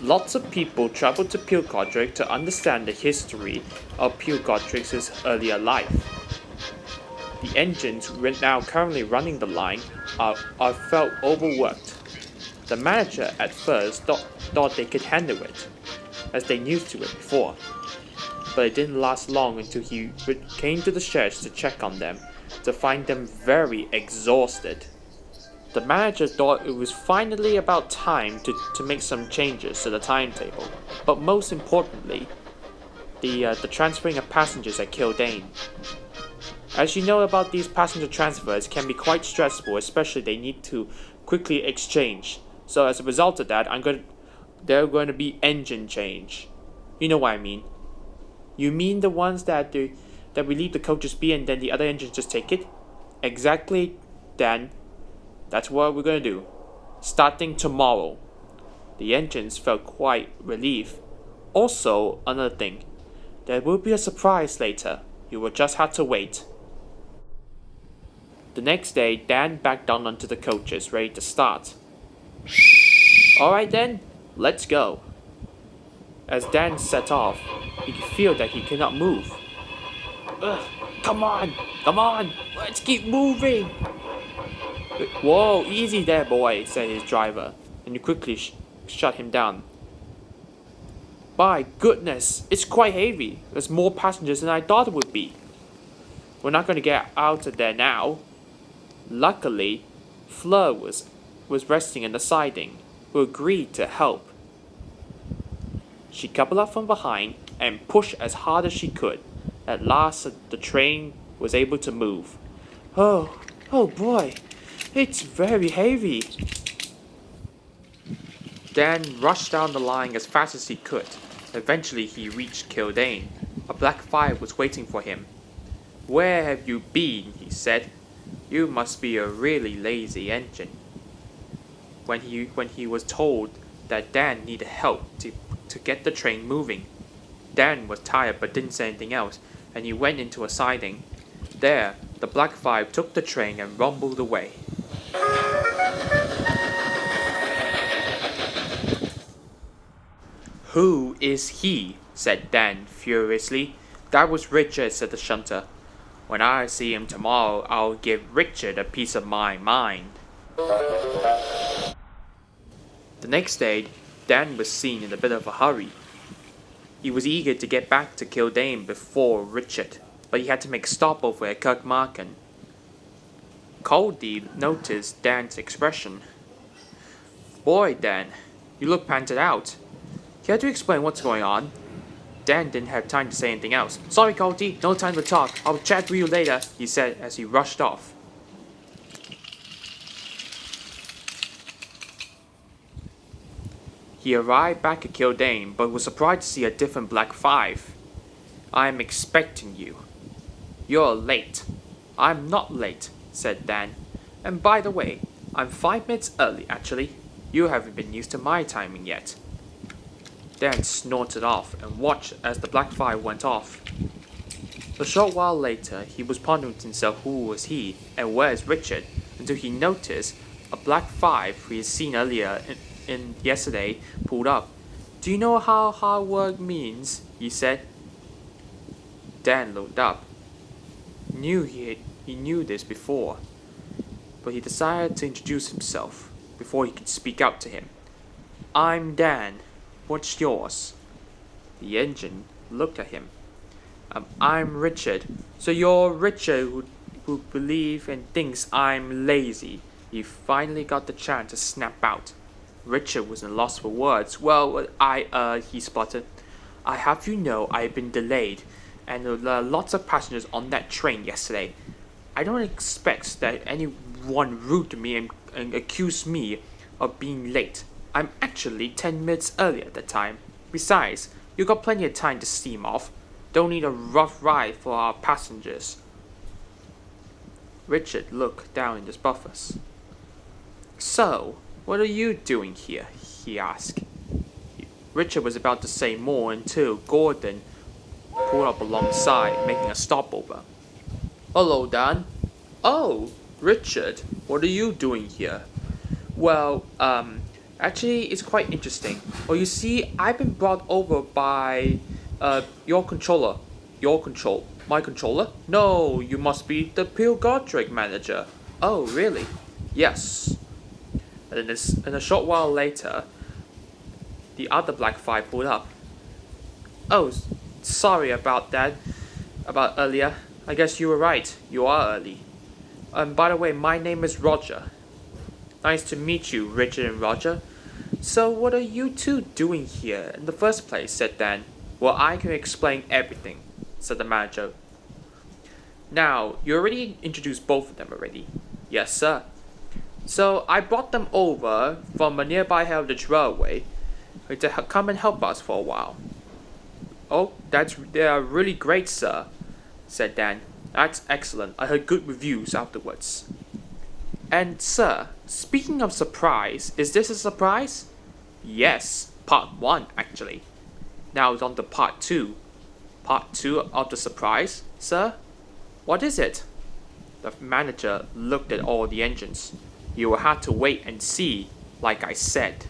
Lots of people traveled to Pilgodric to understand the history of Pilgodric's earlier life. The engines now currently running the line are felt overworked. The manager at first thought they could handle it, as they used to it before. But it didn't last long until he came to the sheds to check on them, to find them very exhausted. The manager thought it was finally about time to make some changes to the timetable, but most importantly, the transferring of passengers at Kildane. As you know about these passenger transfers can be quite stressful, especially they need to quickly exchange. So as a result of that, there are going to be engine change. You know what I mean. You mean the ones that we leave the coaches be and then the other engines just take it? Exactly, Dan. That's what we're going to do. Starting tomorrow. The engines felt quite relieved. Also, another thing. There will be a surprise later. You will just have to wait. The next day, Dan backed down onto the coaches, ready to start. Alright then, let's go. As Dan set off, he could feel that he could not move. Ugh, come on, let's keep moving. Whoa, easy there, boy, said his driver, and he quickly shut him down. By goodness, it's quite heavy. There's more passengers than I thought it would be. We're not going to get out of there now. Luckily, Fleur was resting in the siding, who agreed to help. She coupled up from behind and pushed as hard as she could. At last, the train was able to move. Oh boy, it's very heavy. Dan rushed down the line as fast as he could. Eventually, he reached Kildane. A black fire was waiting for him. Where have you been? He said. You must be a really lazy engine. When he was told that Dan needed help to get the train moving, Dan was tired but didn't say anything else, and he went into a siding. There, the Black Five took the train and rumbled away. Who is he? Said Dan furiously. That was Richard, said the shunter. When I see him tomorrow, I'll give Richard a piece of my mind. The next day, Dan was seen in a bit of a hurry. He was eager to get back to Kildane before Richard, but he had to make a stopover at Kirkmarken. Caldy noticed Dan's expression. Boy, Dan, you look panted out. Care to explain what's going on? Dan didn't have time to say anything else. Sorry, Caldy, no time to talk. I'll chat with you later, he said as he rushed off. He arrived back at Kildane, but was surprised to see a different Black Five. I'm expecting you. You're late. I'm not late, said Dan. And by the way, I'm 5 minutes early, actually. You haven't been used to my timing yet. Dan snorted off and watched as the Black Five went off. A short while later, he was pondering to himself who was he and where is Richard, until he noticed a Black Five who he had seen earlier in yesterday pulled up. Do you know how hard work means? He said. Dan looked up. He knew this before, but he decided to introduce himself before he could speak out to him. I'm Dan. What's yours? The engine looked at him. I'm Richard. So you're Richard who believes and thinks I'm lazy. He finally got the chance to snap out. Richard was at a loss for words. Well, he spluttered. I have you know I've been delayed, and there were lots of passengers on that train yesterday. I don't expect that anyone rude to me and accuse me of being late. I'm actually 10 minutes early at that time. Besides, you got plenty of time to steam off. Don't need a rough ride for our passengers. Richard looked down in his buffers. So, what are you doing here? He asked. Richard was about to say more until Gordon pulled up alongside, making a stopover. Hello, Dan. Oh, Richard, what are you doing here? Well, Actually, it's quite interesting. Well, you see, I've been brought over by your controller. Your control. My controller? No, you must be the Pure Godric manager. Oh, really? Yes. And a short while later, the other Black 5 pulled up. Oh, sorry about that. About earlier. I guess you were right. You are early. By the way, my name is Roger. Nice to meet you, Richard and Roger. So what are you two doing here in the first place? Said Dan. Well, I can explain everything, said the manager. Now, you already introduced both of them already. Yes, sir. So I brought them over from a nearby heritage railway to come and help us for a while. Oh, they are really great, sir, said Dan. That's excellent. I heard good reviews afterwards. And, sir, speaking of surprise, is this a surprise? Yes, part 1, actually. Now it's on to part 2. Part 2 of the surprise, sir? What is it? The manager looked at all the engines. You will have to wait and see, like I said.